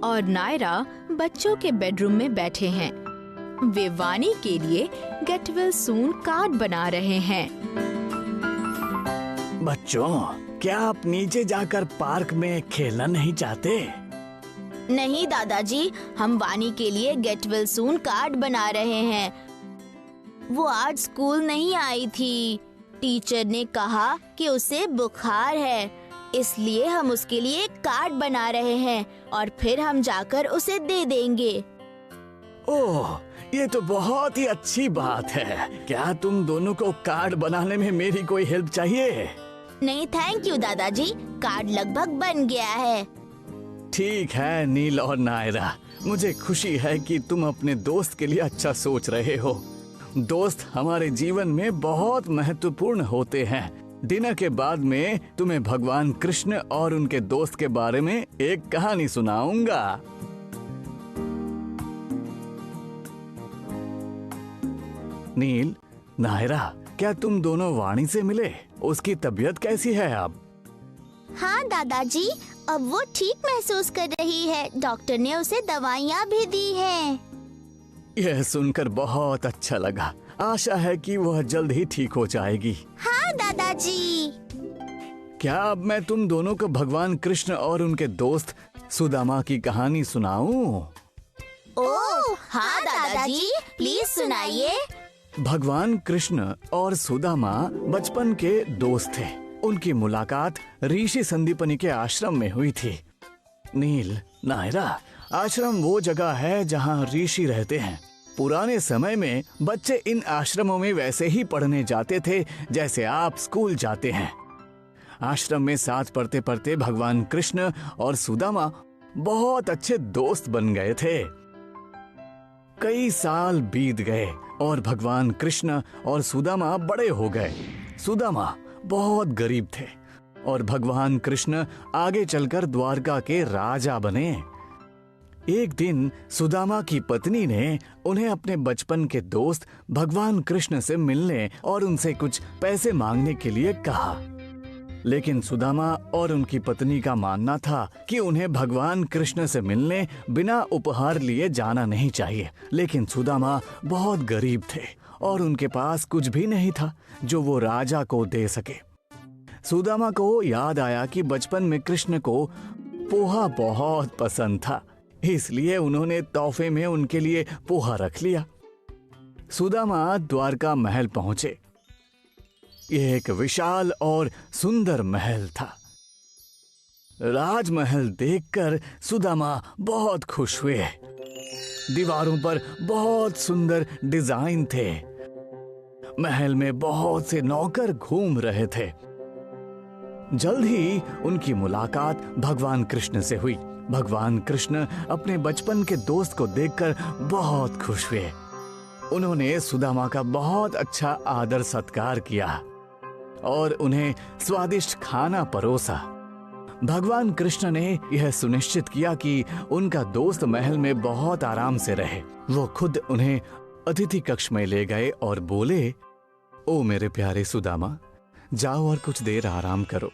और नायरा बच्चों के बेडरूम में बैठे हैं। वे वानी के लिए गेट वेल सून कार्ड बना रहे हैं। बच्चों, क्या आप नीचे जाकर पार्क में खेलना नहीं चाहते? नहीं दादाजी, हम वानी के लिए गेट वेल सून कार्ड बना रहे हैं। वो आज स्कूल नहीं आई थी। टीचर ने कहा कि उसे बुखार है, इसलिए हम उसके लिए एक कार्ड बना रहे हैं और फिर हम जाकर उसे दे देंगे। ओह, ये तो बहुत ही अच्छी बात है। क्या तुम दोनों को कार्ड बनाने में मेरी कोई हेल्प चाहिए? नहीं थैंक यू दादाजी, कार्ड लगभग बन गया है। ठीक है नील और नायरा, मुझे खुशी है कि तुम अपने दोस्त के लिए अच्छा सोच रहे हो। दोस्त हमारे जीवन में बहुत महत्वपूर्ण होते हैं। डिनर के बाद में तुम्हें भगवान कृष्ण और उनके दोस्त के बारे में एक कहानी सुनाऊंगा। नील, नायरा, क्या तुम दोनों वाणी से मिले? उसकी तबीयत कैसी है अब? हाँ दादाजी, अब वो ठीक महसूस कर रही है। डॉक्टर ने उसे दवाइयाँ भी दी हैं। यह सुनकर बहुत अच्छा लगा। आशा है कि वह जल्द ही ठीक हो जाएगी। हाँ दादाजी। क्या अब मैं तुम दोनों को भगवान कृष्ण और उनके दोस्त सुदामा की कहानी सुनाऊं? ओह हाँ दादाजी, प्लीज सुनाइए। भगवान कृष्ण और सुदामा बचपन के दोस्त थे। उनकी मुलाकात ऋषि संदीपनी के आश्रम में हुई थी। नील, नायरा, आश्रम वो जगह है जहाँ ऋषि रहते हैं। पुराने समय में बच्चे इन आश्रमों में वैसे ही पढ़ने जाते थे जैसे आप स्कूल जाते हैं। आश्रम में साथ पढ़ते पढ़ते भगवान कृष्ण और सुदामा बहुत अच्छे दोस्त बन गए थे। कई साल बीत गए और भगवान कृष्ण और सुदामा बड़े हो गए। सुदामा बहुत गरीब थे और भगवान कृष्ण आगे चलकर द्वारका के राजा बने। एक दिन सुदामा की पत्नी ने उन्हें अपने बचपन के दोस्त भगवान कृष्ण से मिलने और उनसे कुछ पैसे मांगने के लिए कहा। लेकिन सुदामा और उनकी पत्नी का मानना था कि उन्हें भगवान कृष्ण से मिलने बिना उपहार लिए जाना नहीं चाहिए। लेकिन सुदामा बहुत गरीब थे और उनके पास कुछ भी नहीं था जो वो राजा को दे सके। सुदामा को याद आया कि बचपन में कृष्ण को पोहा बहुत पसंद था, इसलिए उन्होंने तोहफे में उनके लिए पोहा रख लिया। सुदामा द्वारका महल पहुंचे। यह एक विशाल और सुंदर महल था। राजमहल देखकर सुदामा बहुत खुश हुए। दीवारों पर बहुत सुंदर डिजाइन थे। महल में बहुत से नौकर घूम रहे थे। जल्द ही उनकी मुलाकात भगवान कृष्ण से हुई। भगवान कृष्ण अपने बचपन के दोस्त को देखकर बहुत खुश हुए। उन्होंने सुदामा का बहुत अच्छा आदर सत्कार किया और उन्हें स्वादिष्ट खाना परोसा। भगवान कृष्ण ने यह सुनिश्चित किया कि उनका दोस्त महल में बहुत आराम से रहे। वो खुद उन्हें अतिथि कक्ष में ले गए और बोले, ओ मेरे प्यारे सुदामा, जाओ और कुछ देर आराम करो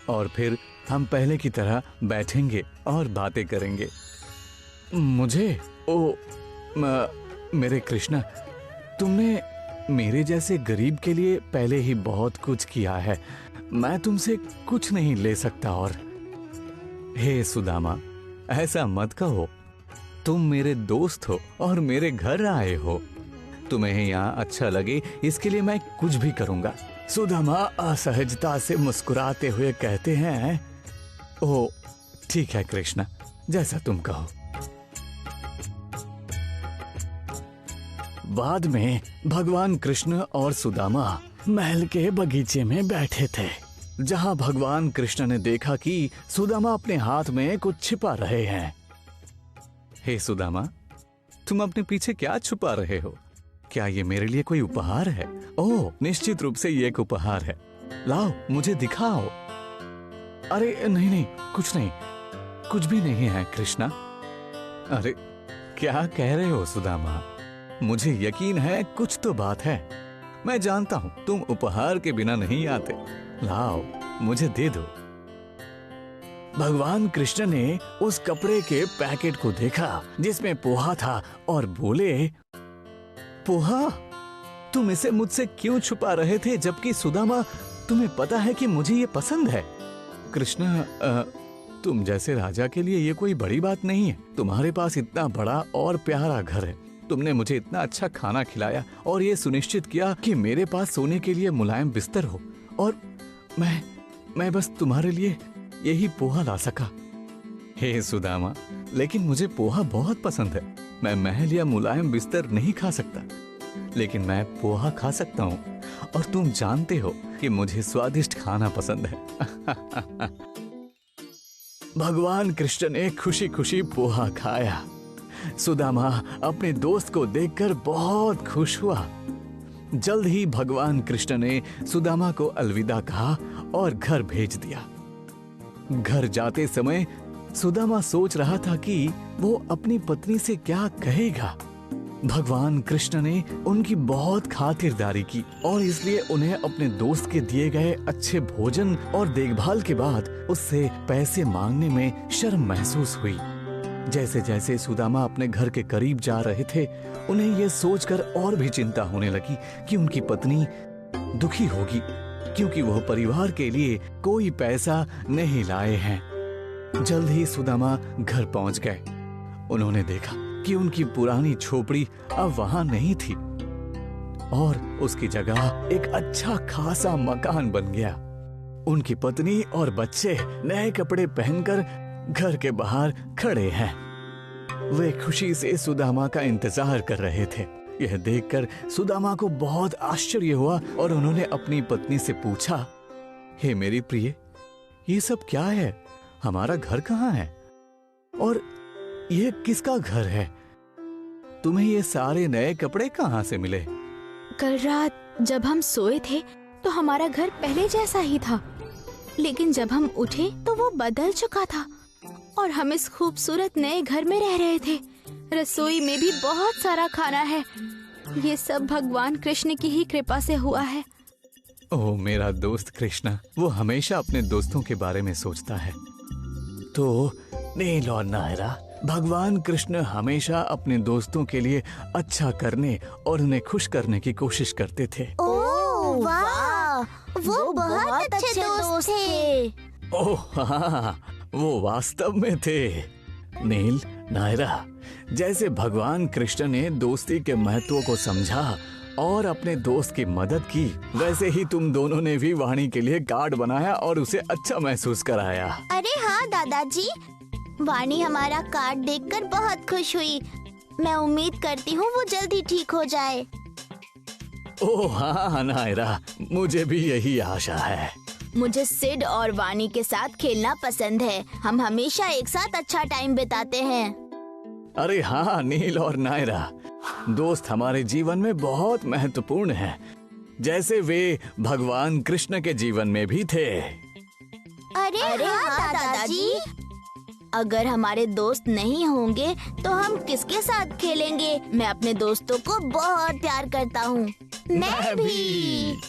और फिर हम पहले की तरह बैठेंगे और बातें करेंगे। मुझे मेरे कृष्ण, तुमने मेरे जैसे गरीब के लिए पहले ही बहुत कुछ किया है। मैं तुमसे कुछ नहीं ले सकता। और हे सुदामा, ऐसा मत कहो। तुम मेरे दोस्त हो और मेरे घर आए हो। तुम्हें यहाँ अच्छा लगे इसके लिए मैं कुछ भी करूंगा। सुदामा असहजता से मुस्कुराते हुए कहते हैं, ओह ठीक है कृष्ण, जैसा तुम कहो। बाद में भगवान कृष्ण और सुदामा महल के बगीचे में बैठे थे, जहां भगवान कृष्ण ने देखा कि सुदामा अपने हाथ में कुछ छिपा रहे हैं। हे सुदामा, तुम अपने पीछे क्या छुपा रहे हो? क्या ये मेरे लिए कोई उपहार है? ओह निश्चित रूप से ये एक उपहार है। लाओ मुझे दिखाओ। अरे नहीं नहीं, कुछ नहीं, कुछ भी नहीं है कृष्णा। अरे क्या कह रहे हो सुदामा? मुझे यकीन है कुछ तो बात है। मैं जानता हूं तुम उपहार के बिना नहीं आते। लाओ मुझे दे दो। भगवान कृष्ण ने उस कपड़े के पैकेट को देखा जिसमें पोहा था और बोले, पोहा, तुम इसे मुझसे क्यों छुपा रहे थे जबकि सुदामा तुम्हें पता है कि मुझे ये पसंद है। कृष्ण, तुम जैसे राजा के लिए ये कोई बड़ी बात नहीं है। तुम्हारे पास इतना बड़ा और प्यारा घर है, तुमने मुझे इतना अच्छा खाना खिलाया और ये सुनिश्चित किया कि मेरे पास सोने के लिए मुलायम बिस्तर हो, और मैं बस तुम्हारे लिए यही पोहा ला सका। हे सुदामा, लेकिन मुझे पोहा बहुत पसंद है। मैं महल या मुलायम बिस्तर नहीं खा सकता, लेकिन मैं पोहा खा सकता हूँ, और तुम जानते हो कि मुझे स्वादिष्ट खाना पसंद है। भगवान कृष्ण ने खुशी खुशी पोहा खाया। सुदामा अपने दोस्त को देखकर बहुत खुश हुआ। जल्द ही भगवान कृष्ण ने सुदामा को अलविदा कहा और घर भेज दिया। घर जाते समय सुदामा सोच रहा था कि वो अपनी पत्नी से क्या कहेगा। भगवान कृष्ण ने उनकी बहुत खातिरदारी की और इसलिए उन्हें अपने दोस्त के दिए गए अच्छे भोजन और देखभाल के बाद उससे पैसे मांगने में शर्म महसूस हुई। जैसे जैसे सुदामा अपने घर के करीब जा रहे थे, उन्हें यह सोचकर और भी चिंता होने लगी कि उनकी पत्नी दुखी होगी क्योंकि वह परिवार के लिए कोई पैसा नहीं लाए हैं। जल्द ही सुदामा घर पहुंच गए। उन्होंने देखा कि उनकी पुरानी झोपड़ी अब वहां नहीं थी और उसकी जगह एक अच्छा खासा मकान बन गया। उनकी पत्नी और बच्चे नए कपड़े पहनकर घर के बाहर खड़े हैं। वे खुशी से सुदामा का इंतजार कर रहे थे। यह देखकर सुदामा को बहुत आश्चर्य हुआ और उन्होंने अपनी पत्नी से पूछा, हे मेरी प्रिय, ये सब क्या है? हमारा घर कहाँ है और ये किसका घर है? तुम्हें ये सारे नए कपड़े कहाँ से मिले? कल रात जब हम सोए थे तो हमारा घर पहले जैसा ही था, लेकिन जब हम उठे तो वो बदल चुका था और हम इस खूबसूरत नए घर में रह रहे थे। रसोई में भी बहुत सारा खाना है। ये सब भगवान कृष्ण की ही कृपा से हुआ है। ओह मेरा दोस्त कृष्ण, वो हमेशा अपने दोस्तों के बारे में सोचता है। तो नील और नायरा, भगवान कृष्ण हमेशा अपने दोस्तों के लिए अच्छा करने और उन्हें खुश करने की कोशिश करते थे। ओह वाह, वो बहुत अच्छे दोस्त थे। ओह हाँ, वो वास्तव में थे। नील, नायरा, जैसे भगवान कृष्ण ने दोस्ती के महत्व को समझा और अपने दोस्त की मदद की, वैसे ही तुम दोनों ने भी वाणी के लिए कार्ड बनाया और उसे अच्छा महसूस कराया। अरे हाँ दादाजी, वाणी हमारा कार्ड देखकर बहुत खुश हुई। मैं उम्मीद करती हूँ वो जल्दी ठीक हो जाए। ओह हाँ नायरा, मुझे भी यही आशा है। मुझे सिड और वाणी के साथ खेलना पसंद है। हम हमेशा एक साथ अच्छा टाइम बिताते हैं। अरे हाँ नील और नायरा, दोस्त हमारे जीवन में बहुत महत्वपूर्ण हैं, जैसे वे भगवान कृष्ण के जीवन में भी थे। अरे हाँ दादाजी, अगर हमारे दोस्त नहीं होंगे तो हम किसके साथ खेलेंगे? मैं अपने दोस्तों को बहुत प्यार करता हूँ। मैं भी।